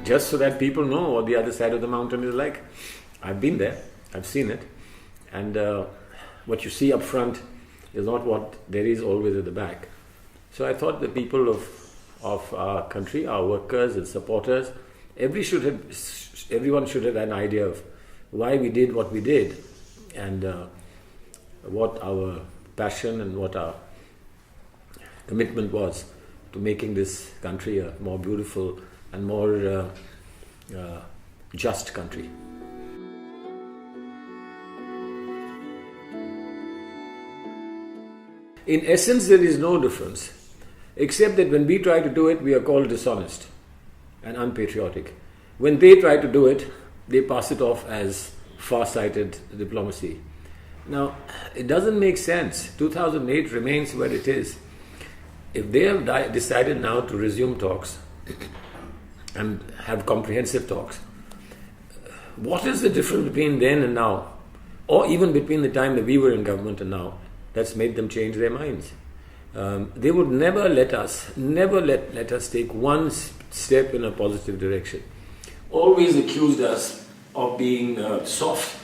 just so that people know what the other side of the mountain is like. I've been there, I've seen it, and what you see up front is not what there is always at the back. So I thought the people of our country, our workers and supporters, everyone should have an idea of why we did what we did, and what our passion and what our commitment was to making this country a more beautiful and more just country. In essence, there is no difference, except that when we try to do it, we are called dishonest and unpatriotic. When they try to do it, they pass it off as far-sighted diplomacy. Now, it doesn't make sense. 2008 remains where it is. If they have decided now to resume talks and have comprehensive talks, what is the difference between then and now? Or even between the time that we were in government and now, that's made them change their minds? They would never let us take one step in a positive direction. Always accused us of being soft,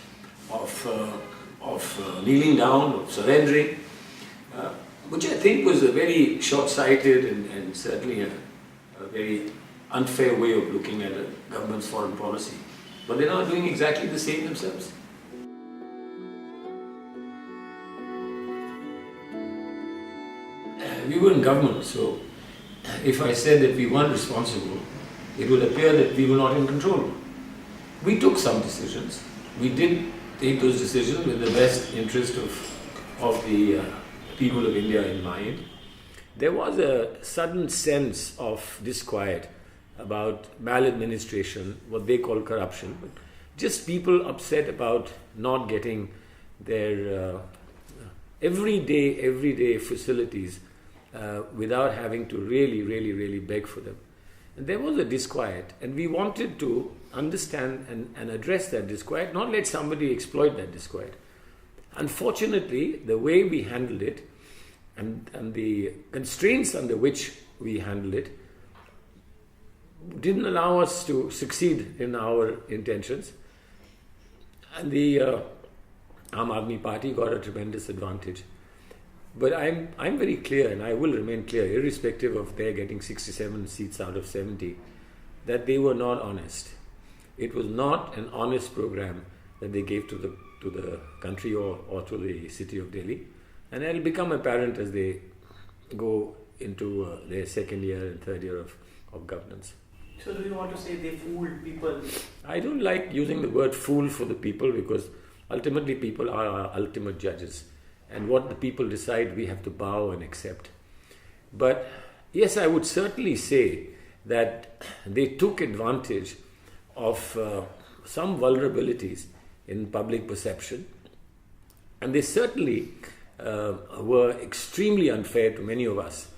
of kneeling down, of surrendering, which I think was a very short-sighted and certainly a very unfair way of looking at a government's foreign policy. But they're now doing exactly the same themselves. We were in government, so if I said that we weren't responsible, it would appear that we were not in control. We took some decisions. We did take those decisions with the best interest of the people of India in mind. There was a sudden sense of disquiet about maladministration, what they call corruption, but just people upset about not getting their everyday facilities without having to really beg for them. And there was a disquiet, and we wanted to understand and address that disquiet, not let somebody exploit that disquiet. Unfortunately, the way we handled it and the constraints under which we handled it didn't allow us to succeed in our intentions. And the Aam Aadmi Party got a tremendous advantage. But I'm very clear, and I will remain clear, irrespective of their getting 67 seats out of 70, that they were not honest. It was not an honest program that they gave to the country or to the city of Delhi. And it will become apparent as they go into their second year and third year of governance. So do you want to say they fooled people? I don't like using the word fool for the people, because ultimately people are our ultimate judges. And what the people decide, we have to bow and accept. But yes, I would certainly say that they took advantage of some vulnerabilities in public perception. And they certainly were extremely unfair to many of us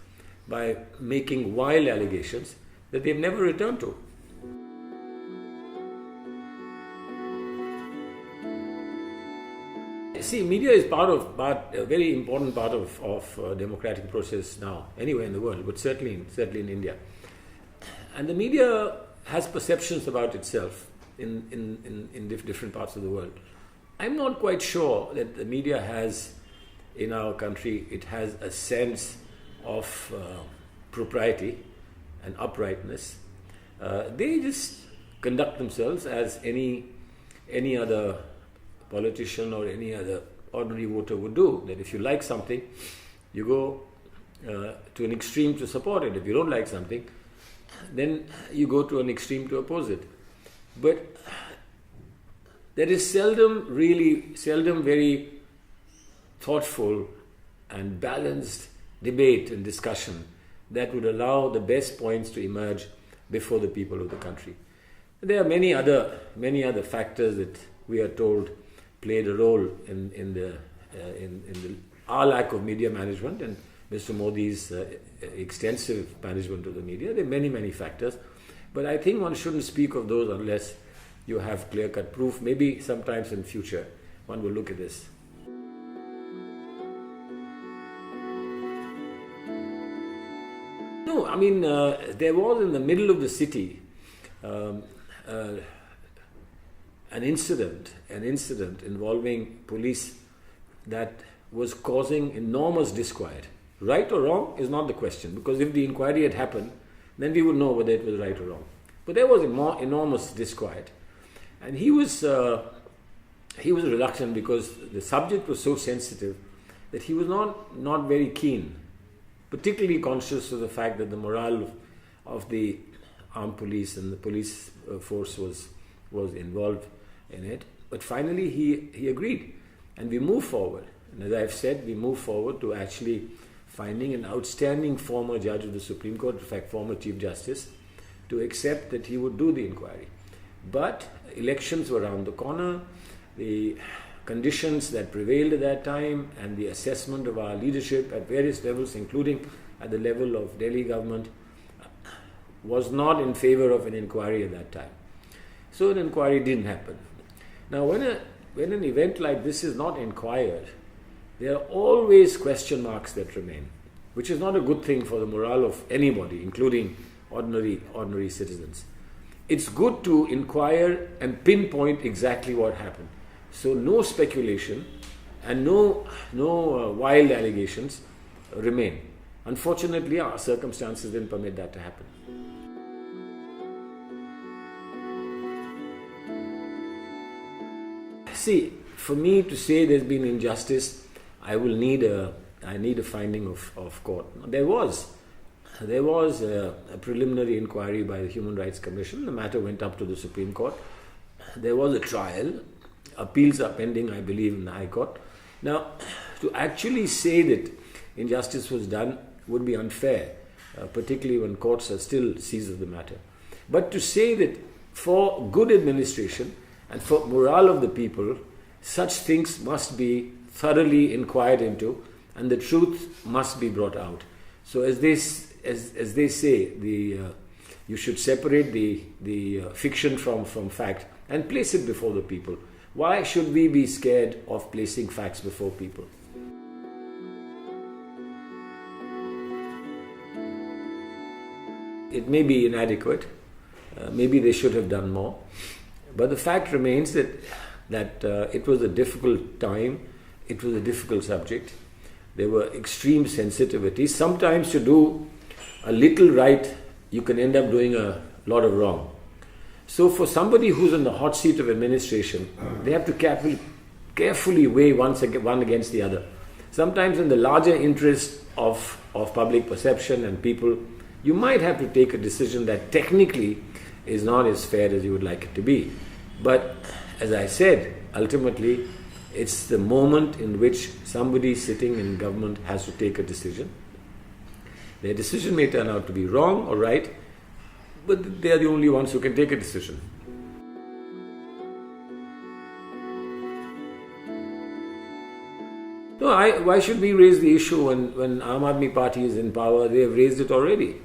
by making wild allegations that they've never returned to. See, media is a very important part of democratic process now, anywhere in the world, but certainly in India. And the media has perceptions about itself in different parts of the world. I'm not quite sure that the media has, in our country, it has a sense of propriety and uprightness. They just conduct themselves as any other politician or any other ordinary voter would do. That if you like something, you go to an extreme to support it. If you don't like something, then you go to an extreme to oppose it. But there is seldom very thoughtful and balanced debate and discussion that would allow the best points to emerge before the people of the country. There are many other factors that we are told played a role in our lack of media management and Mr. Modi's extensive management of the media. There are many factors, but I think one shouldn't speak of those unless you have clear-cut proof. Maybe sometimes in future one will look at this. No, I mean, there was in the middle of the city um, uh, an incident involving police that was causing enormous disquiet. Right or wrong is not the question, because if the inquiry had happened, then we would know whether it was right or wrong. But there was enormous disquiet, and he was reluctant because the subject was so sensitive that he was not very keen, particularly conscious of the fact that the morale of the armed police and the police force was involved in it. But finally he agreed, and we moved forward. And as I've said, we moved forward to actually finding an outstanding former judge of the Supreme Court, in fact former Chief Justice, to accept that he would do the inquiry. But elections were around the corner. The conditions that prevailed at that time and the assessment of our leadership at various levels, including at the level of Delhi government, was not in favor of an inquiry at that time. So an inquiry didn't happen. Now when an event like this is not inquired, there are always question marks that remain, which is not a good thing for the morale of anybody, including ordinary citizens. It's good to inquire and pinpoint exactly what happened. So no speculation and no wild allegations remain. Unfortunately, our circumstances didn't permit that to happen. See, for me to say there's been injustice, I need a finding of court. There was a preliminary inquiry by the Human Rights Commission. The matter went up to the Supreme Court. There was a trial. Appeals are pending, I believe, in the High Court. Now, to actually say that injustice was done would be unfair, particularly when courts are still seized of the matter. But to say that for good administration and for morale of the people, such things must be thoroughly inquired into and the truth must be brought out. So as they say, you should separate the fiction from fact and place it before the people. Why should we be scared of placing facts before people? It may be inadequate, maybe they should have done more, but the fact remains that it was a difficult time, it was a difficult subject. There were extreme sensitivities. Sometimes to do a little right, you can end up doing a lot of wrong. So for somebody who's in the hot seat of administration, they have to carefully weigh one against the other. Sometimes in the larger interest of public perception and people, you might have to take a decision that technically is not as fair as you would like it to be. But as I said, ultimately, it's the moment in which somebody sitting in government has to take a decision. Their decision may turn out to be wrong or right, but they are the only ones who can take a decision. No, why should we raise the issue when Aam Aadmi Party is in power? They have raised it already.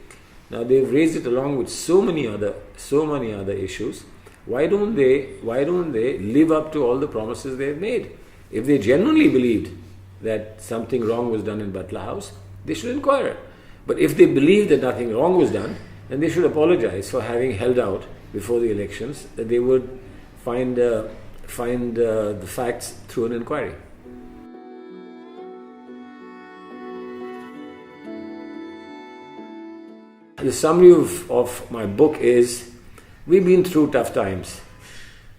Now they've raised it along with so many other issues. Why don't they live up to all the promises they've made? If they genuinely believed that something wrong was done in Batla House, they should inquire. But if they believe that nothing wrong was done, then they should apologize for having held out before the elections, that they would find the facts through an inquiry. The summary of my book is, we've been through tough times,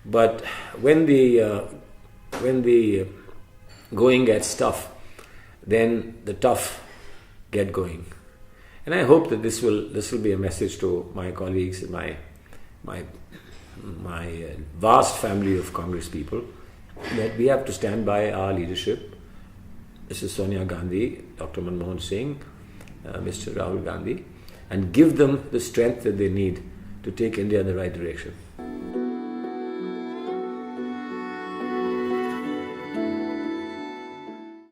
but when the going gets tough, then the tough get going. And I hope that this will be a message to my colleagues and my vast family of Congress people, that we have to stand by our leadership, Mrs. Sonia Gandhi, Dr. Manmohan Singh, Mr. Rahul Gandhi, and give them the strength that they need to take India in the right direction.